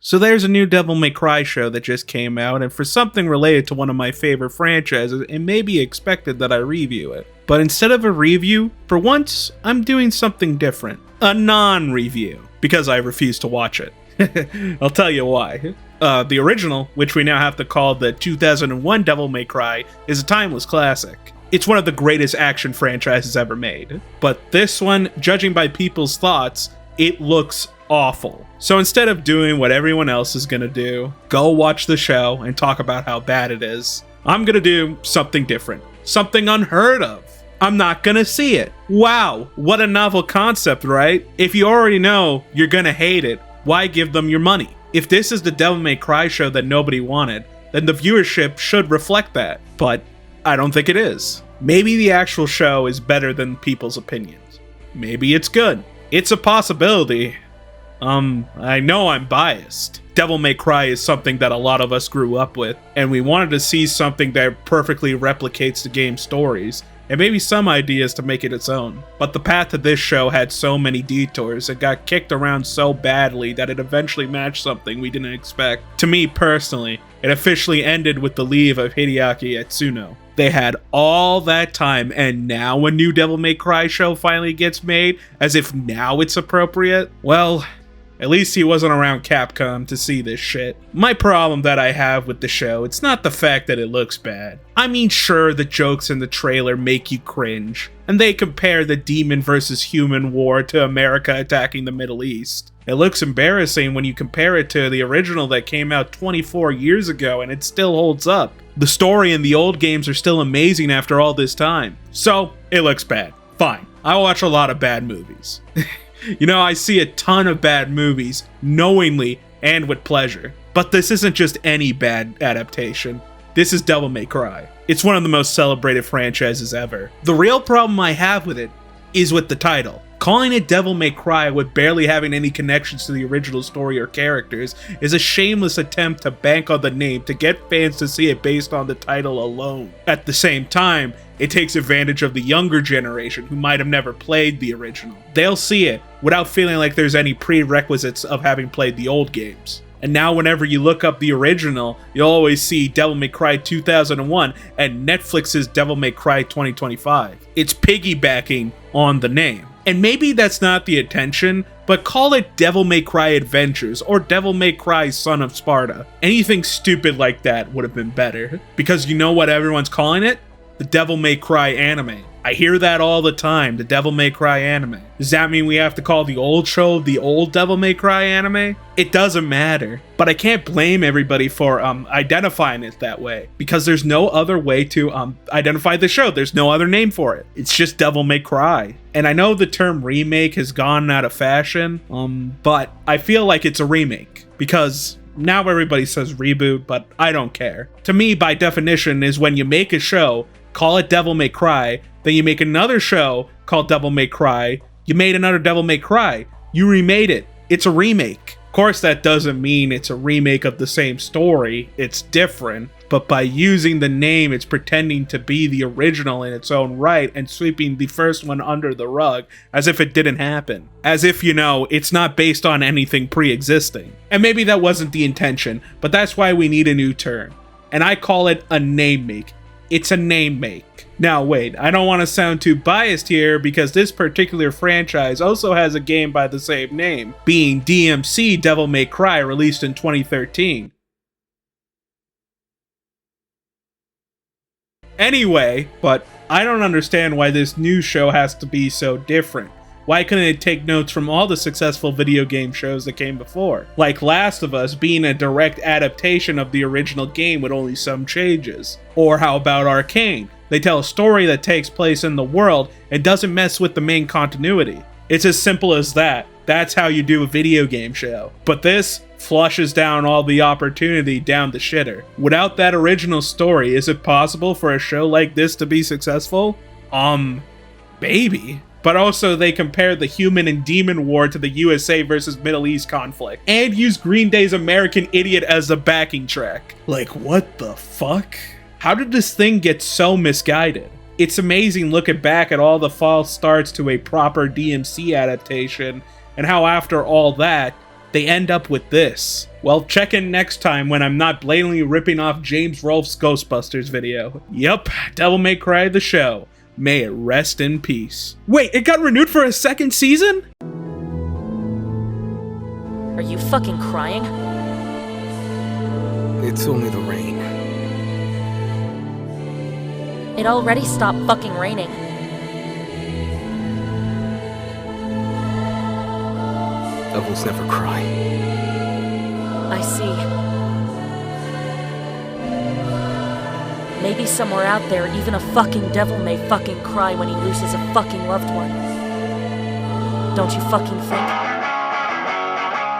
So there's a new Devil May Cry show that just came out, and for something related to one of my favorite franchises, it may be expected that I review it. But instead of a review, for once, I'm doing something different. A non-review, because I refuse to watch it. I'll tell you why. The original, which we now have to call the 2001 Devil May Cry, is a timeless classic. It's one of the greatest action franchises ever made. But this one, judging by people's thoughts, it looks awful. So instead of doing what everyone else is gonna do, go watch the show and talk about how bad it is, I'm gonna do something different. Something unheard of. I'm not gonna see it. Wow, what a novel concept, right? If you already know you're gonna hate it, why give them your money? If this is the Devil May Cry show that nobody wanted, then the viewership should reflect that. But I don't think it is. Maybe the actual show is better than people's opinions. Maybe it's good. It's a possibility. I know I'm biased. Devil May Cry is something that a lot of us grew up with, and we wanted to see something that perfectly replicates the game's stories, and maybe some ideas to make it its own. But the path to this show had so many detours and got kicked around so badly that it eventually matched something we didn't expect. To me personally, it officially ended with the leave of Hideaki Itsuno. They had all that time, and now a new Devil May Cry show finally gets made, as if now it's appropriate? Well, at least he wasn't around Capcom to see this shit. My problem that I have with the show, it's not the fact that it looks bad. I mean, sure, the jokes in the trailer make you cringe, and they compare the demon versus human war to America attacking the Middle East. It looks embarrassing when you compare it to the original that came out 24 years ago, and it still holds up. The story in the old games are still amazing after all this time. So, it looks bad. Fine. I watch a lot of bad movies. You know, I see a ton of bad movies, knowingly and with pleasure. But this isn't just any bad adaptation. This is Devil May Cry. It's one of the most celebrated franchises ever. The real problem I have with it is with the title. Calling it Devil May Cry with barely having any connections to the original story or characters is a shameless attempt to bank on the name to get fans to see it based on the title alone. At the same time, it takes advantage of the younger generation who might have never played the original. They'll see it without feeling like there's any prerequisites of having played the old games. And now whenever you look up the original, you'll always see Devil May Cry 2001 and Netflix's Devil May Cry 2025. It's piggybacking on the name. And maybe that's not the intention, but call it Devil May Cry Adventures or Devil May Cry Son of Sparta. Anything stupid like that would have been better. Because you know what everyone's calling it? The Devil May Cry anime. I hear that all the time, the Devil May Cry anime. Does that mean we have to call the old show the old Devil May Cry anime? It doesn't matter. But I can't blame everybody for identifying it that way, because there's no other way to identify the show. There's no other name for it. It's just Devil May Cry. And I know the term remake has gone out of fashion, but I feel like it's a remake, because now everybody says reboot, but I don't care. To me, by definition, is when you make a show, call it Devil May Cry, then you make another show called Devil May Cry, you made another Devil May Cry, you remade it. It's a remake. Of course, that doesn't mean it's a remake of the same story, it's different, but by using the name, it's pretending to be the original in its own right and sweeping the first one under the rug as if it didn't happen. As if, you know, it's not based on anything pre-existing. And maybe that wasn't the intention, but that's why we need a new term. And I call it a name make. It's a name make. Now wait, I don't want to sound too biased here because this particular franchise also has a game by the same name, being DMC Devil May Cry, released in 2013. Anyway, but I don't understand why this new show has to be so different. Why couldn't it take notes from all the successful video game shows that came before? Like Last of Us being a direct adaptation of the original game with only some changes. Or how about Arcane? They tell a story that takes place in the world and doesn't mess with the main continuity. It's as simple as that. That's how you do a video game show. But this flushes down all the opportunity down the shitter. Without that original story, is it possible for a show like this to be successful? Maybe. But also they compare the human and demon war to the USA versus Middle East conflict, and use Green Day's American Idiot as the backing track. Like, what the fuck? How did this thing get so misguided? It's amazing looking back at all the false starts to a proper DMC adaptation, and how after all that, they end up with this. Well, check in next time when I'm not blatantly ripping off James Rolfe's Ghostbusters video. Yup, Devil May Cry the show. May it rest in peace. Wait, it got renewed for a second season? Are you fucking crying? It's only the rain. It already stopped fucking raining. Devils never cry. I see. Maybe somewhere out there, even a fucking devil may fucking cry when he loses a fucking loved one. Don't you fucking think?